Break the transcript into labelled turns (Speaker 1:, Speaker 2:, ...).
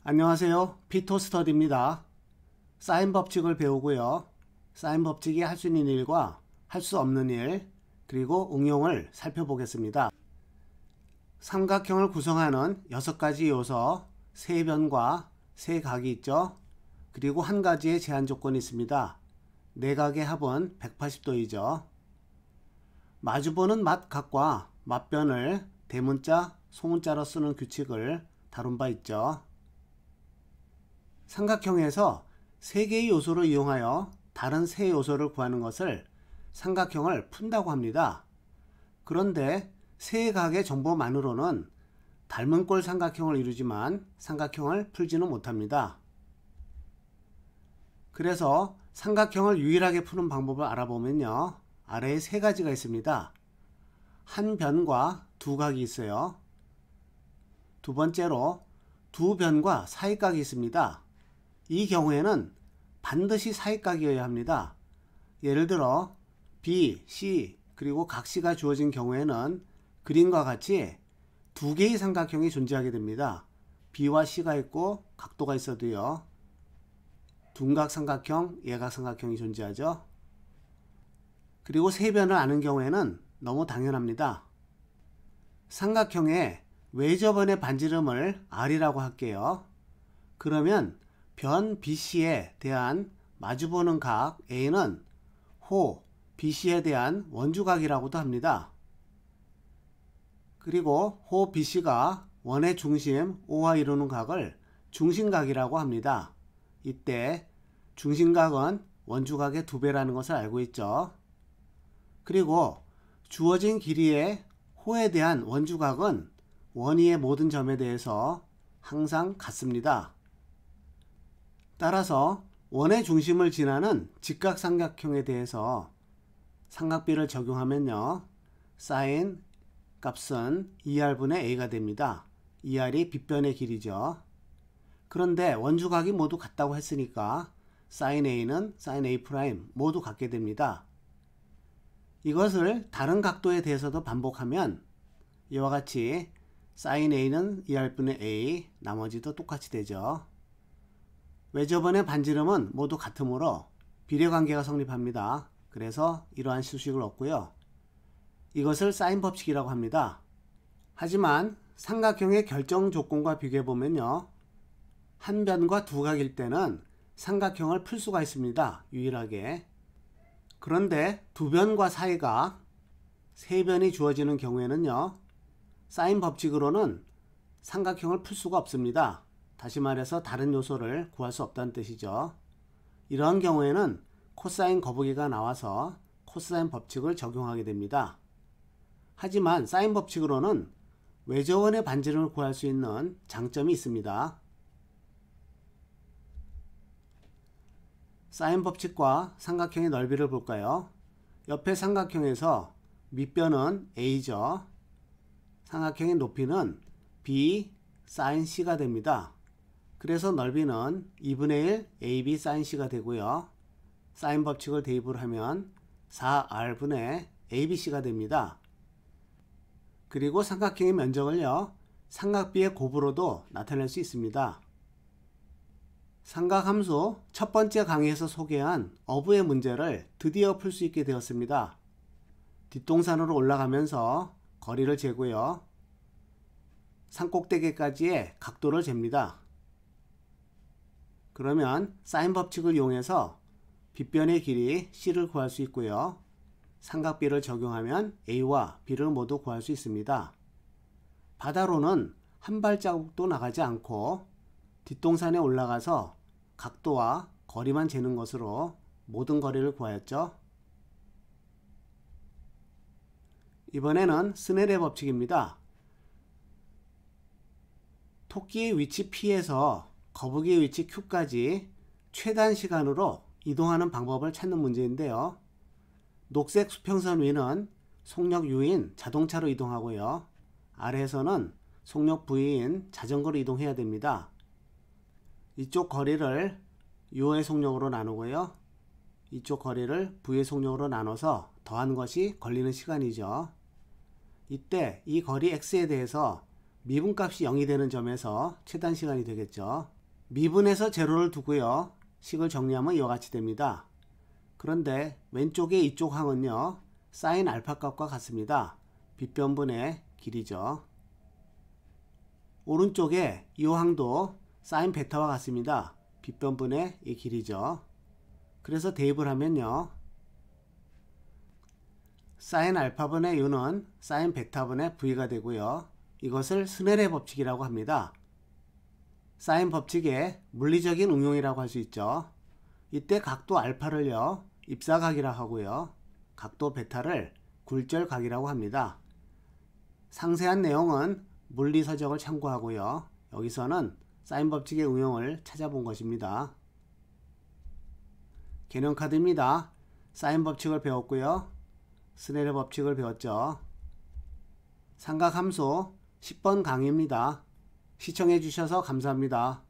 Speaker 1: 안녕하세요. 피토스터디입니다. 사인 법칙을 배우고요. 사인 법칙이 할 수 있는 일과 할 수 없는 일, 그리고 응용을 살펴보겠습니다. 삼각형을 구성하는 6가지 요소, 세변과 세각이 있죠. 그리고 한 가지의 제한 조건이 있습니다. 내각의 합은 180도이죠. 마주보는 맞각과 맞변을 대문자, 소문자로 쓰는 규칙을 다룬 바 있죠. 삼각형에서 3개의 요소를 이용하여 다른 세 요소를 구하는 것을 삼각형을 푼다고 합니다. 그런데 세각의 정보만으로는 닮은 꼴 삼각형을 이루지만 삼각형을 풀지는 못합니다. 그래서 삼각형을 유일하게 푸는 방법을 알아보면요. 아래에 3가지가 있습니다. 한 변과 두 각이 있어요. 두 번째로 두 변과 사이각이 있습니다. 이 경우에는 반드시 사이각이어야 합니다. 예를 들어 B, C 그리고 각 C가 주어진 경우에는 그림과 같이 2개의 삼각형이 존재하게 됩니다. B와 C가 있고 각도가 있어도요. 둔각 삼각형, 예각 삼각형이 존재하죠. 그리고 세변을 아는 경우에는 너무 당연합니다. 삼각형의 외접원의 반지름을 R이라고 할게요. 그러면 변 BC에 대한 마주보는 각 A는 호 BC에 대한 원주각이라고도 합니다. 그리고 호 BC가 원의 중심 O와 이루는 각을 중심각이라고 합니다. 이때 중심각은 원주각의 2배라는 것을 알고 있죠. 그리고 주어진 길이의 호에 대한 원주각은 원위의 모든 점에 대해서 항상 같습니다. 따라서 원의 중심을 지나는 직각삼각형에 대해서 삼각비를 적용하면요. 사인 값은 2R분의 A가 됩니다. 2R이 빗변의 길이죠. 그런데 원주각이 모두 같다고 했으니까 사인 A는 사인 A' 모두 같게 됩니다. 이것을 다른 각도에 대해서도 반복하면 이와 같이 사인 A는 2R분의 A, 나머지도 똑같이 되죠. 외접원의 반지름은 모두 같으므로 비례관계가 성립합니다. 그래서 이러한 수식을 얻고요. 이것을 사인 법칙이라고 합니다. 하지만 삼각형의 결정 조건과 비교해보면요. 한 변과 두 각일 때는 삼각형을 풀 수가 있습니다. 유일하게. 그런데 두 변과 사이각, 세 변이 주어지는 경우에는요. 사인 법칙으로는 삼각형을 풀 수가 없습니다. 다시 말해서 다른 요소를 구할 수 없다는 뜻이죠. 이러한 경우에는 코사인 거북이가 나와서 코사인 법칙을 적용하게 됩니다. 하지만 사인 법칙으로는 외접원의 반지름을 구할 수 있는 장점이 있습니다. 사인 법칙과 삼각형의 넓이를 볼까요? 옆에 삼각형에서 밑변은 A죠. 삼각형의 높이는 B sin C가 됩니다. 그래서 넓이는 2분의 1 AB sin C가 되고요. 사인 법칙을 대입을 하면 4R분의 ABC가 됩니다. 그리고 삼각형의 면적을요. 삼각비의 곱으로도 나타낼 수 있습니다. 삼각함수 첫 번째 강의에서 소개한 어부의 문제를 드디어 풀 수 있게 되었습니다. 뒷동산으로 올라가면서 거리를 재고요. 산꼭대기까지의 각도를 잽니다. 그러면 사인 법칙을 이용해서 빗변의 길이 C를 구할 수 있고요. 삼각비를 적용하면 A와 B를 모두 구할 수 있습니다. 바다로는 한 발자국도 나가지 않고 뒷동산에 올라가서 각도와 거리만 재는 것으로 모든 거리를 구하였죠. 이번에는 스넬의 법칙입니다. 토끼의 위치 P에서 거북이의 위치 Q까지 최단 시간으로 이동하는 방법을 찾는 문제인데요. 녹색 수평선 위는 속력 U인 자동차로 이동하고요. 아래에서는 속력 V인 자전거로 이동해야 됩니다. 이쪽 거리를 U의 속력으로 나누고요. 이쪽 거리를 V의 속력으로 나눠서 더한 것이 걸리는 시간이죠. 이때 이 거리 X에 대해서 미분값이 0이 되는 점에서 최단 시간이 되겠죠. 미분에서 제로를 두고요. 식을 정리하면 이와 같이 됩니다. 그런데 왼쪽의 이쪽 항은요. 사인 알파 값과 같습니다. 빗변분의 길이죠. 오른쪽에 이 항도 사인 베타와 같습니다. 빗변분의 이 길이죠. 그래서 대입을 하면요. 사인 알파분의 u는 사인 베타분의 v가 되고요. 이것을 스넬의 법칙이라고 합니다. 사인 법칙의 물리적인 응용이라고 할 수 있죠. 이때 각도 알파를요. 입사각이라 하고요. 각도 베타를 굴절각이라고 합니다. 상세한 내용은 물리서적을 참고하고요. 여기서는 사인 법칙의 응용을 찾아본 것입니다. 개념카드입니다. 사인 법칙을 배웠고요. 스넬의 법칙을 배웠죠. 삼각함수 10번 강의입니다. 시청해 주셔서 감사합니다.